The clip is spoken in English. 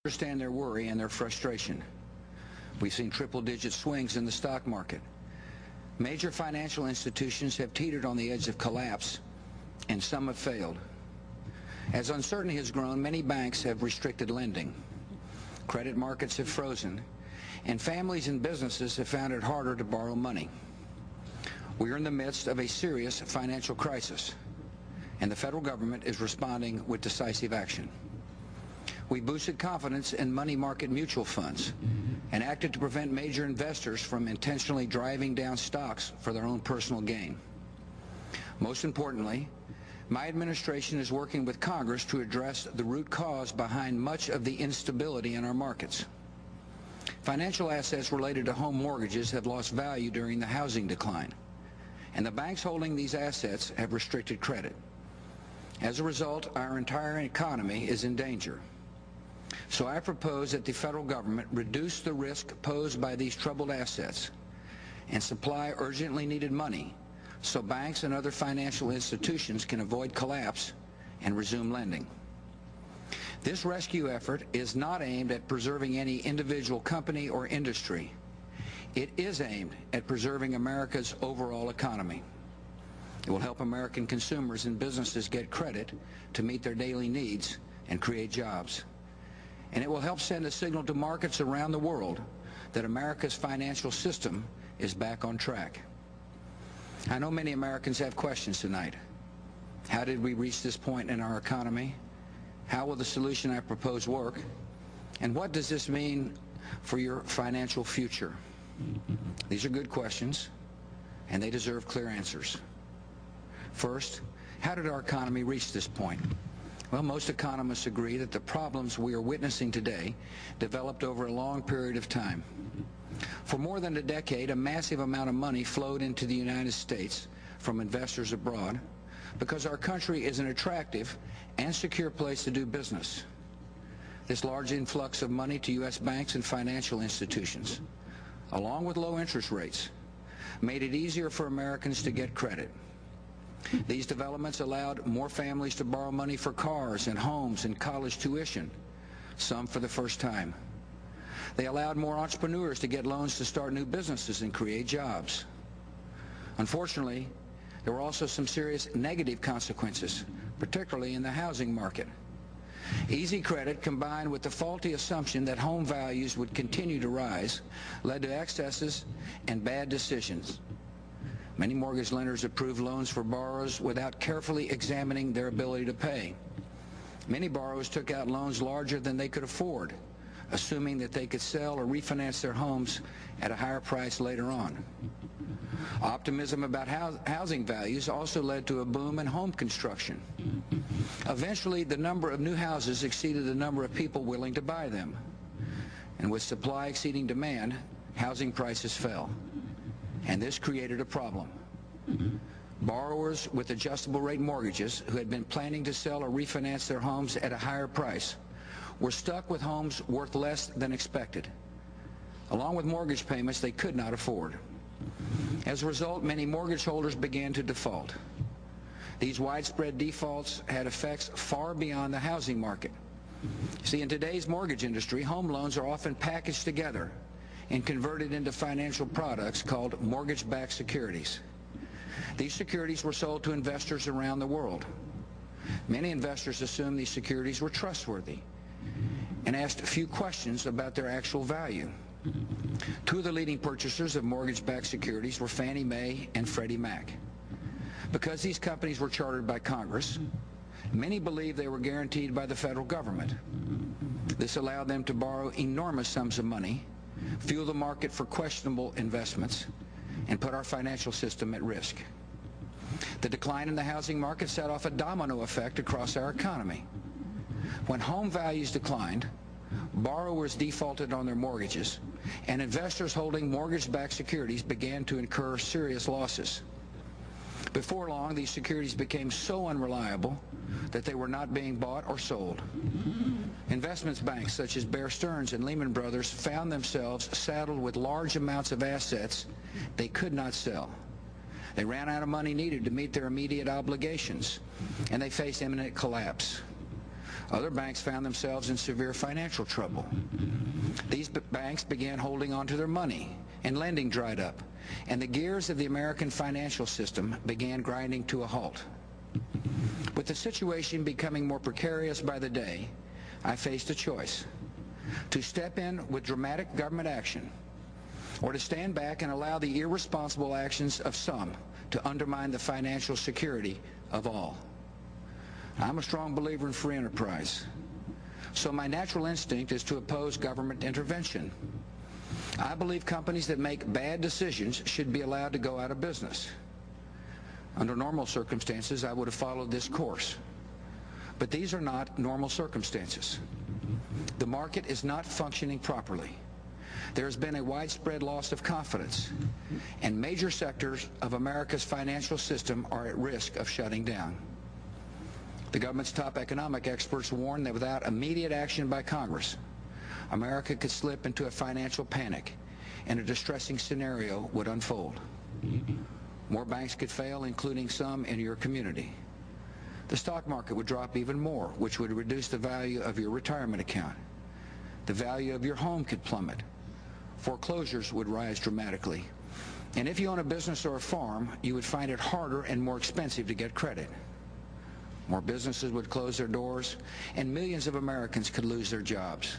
understand their worry and their frustration. We've seen triple-digit swings in the stock market. Major financial institutions have teetered on the edge of collapse, and some have failed. As uncertainty has grown, many banks have restricted lending. Credit markets have frozen, and families and businesses have found it harder to borrow money. We are in the midst of a serious financial crisis, and the federal government is responding with decisive action. We boosted confidence in money market mutual funds and acted to prevent major investors from intentionally driving down stocks for their own personal gain. Most importantly, my administration is working with Congress to address the root cause behind much of the instability in our markets. Financial assets related to home mortgages have lost value during the housing decline, and the banks holding these assets have restricted credit. As a result, our entire economy is in danger. So I propose that the federal government reduce the risk posed by these troubled assets and supply urgently needed money so banks and other financial institutions can avoid collapse and resume lending. This rescue effort is not aimed at preserving any individual company or industry. It is aimed at preserving America's overall economy. It will help American consumers and businesses get credit to meet their daily needs and create jobs. And it will help send a signal to markets around the world that America's financial system is back on track. I know many Americans have questions tonight. How did we reach this point in our economy? How will the solution I propose work? And what does this mean for your financial future? These are good questions, and they deserve clear answers. First, how did our economy reach this point? Well, most economists agree that the problems we are witnessing today developed over a long period of time. For more than a decade, a massive amount of money flowed into the United States from investors abroad because our country is an attractive and secure place to do business. This large influx of money to U.S. banks and financial institutions, along with low interest rates, made it easier for Americans to get credit. These developments allowed more families to borrow money for cars and homes and college tuition, some for the first time. They allowed more entrepreneurs to get loans to start new businesses and create jobs. Unfortunately, there were also some serious negative consequences, particularly in the housing market. Easy credit combined with the faulty assumption that home values would continue to rise led to excesses and bad decisions. Many mortgage lenders approved loans for borrowers without carefully examining their ability to pay. Many borrowers took out loans larger than they could afford, assuming that they could sell or refinance their homes at a higher price later on. Optimism about housing values also led to a boom in home construction. Eventually, the number of new houses exceeded the number of people willing to buy them. And with supply exceeding demand, housing prices fell. And this created a problem. Borrowers with adjustable rate mortgages who had been planning to sell or refinance their homes at a higher price were stuck with homes worth less than expected, along with mortgage payments they could not afford. As a result, many mortgage holders began to default. These widespread defaults had effects far beyond the housing market. See, in today's mortgage industry, home loans are often packaged together and converted into financial products called mortgage-backed securities. These securities were sold to investors around the world. Many investors assumed these securities were trustworthy and asked few questions about their actual value. Two of the leading purchasers of mortgage-backed securities were Fannie Mae and Freddie Mac. Because these companies were chartered by Congress, many believed they were guaranteed by the federal government. This allowed them to borrow enormous sums of money, fuel the market for questionable investments, and put our financial system at risk. The decline in the housing market set off a domino effect across our economy. When home values declined, borrowers defaulted on their mortgages, and investors holding mortgage-backed securities began to incur serious losses. Before long, these securities became so unreliable that they were not being bought or sold. Investment banks such as Bear Stearns and Lehman Brothers found themselves saddled with large amounts of assets they could not sell. They ran out of money needed to meet their immediate obligations, and they faced imminent collapse. Other banks found themselves in severe financial trouble. These banks began holding on to their money, and lending dried up, and the gears of the American financial system began grinding to a halt. With the situation becoming more precarious by the day, I faced a choice: to step in with dramatic government action, or to stand back and allow the irresponsible actions of some to undermine the financial security of all. I'm a strong believer in free enterprise, so my natural instinct is to oppose government intervention. I believe companies that make bad decisions should be allowed to go out of business. Under normal circumstances, I would have followed this course. But these are not normal circumstances. The market is not functioning properly. There has been a widespread loss of confidence, and major sectors of America's financial system are at risk of shutting down. The government's top economic experts warn that without immediate action by Congress, America could slip into a financial panic, and a distressing scenario would unfold. More banks could fail, including some in your community. The stock market would drop even more, which would reduce the value of your retirement account. The value of your home could plummet. Foreclosures would rise dramatically. And if you own a business or a farm, you would find it harder and more expensive to get credit. More businesses would close their doors, and millions of Americans could lose their jobs.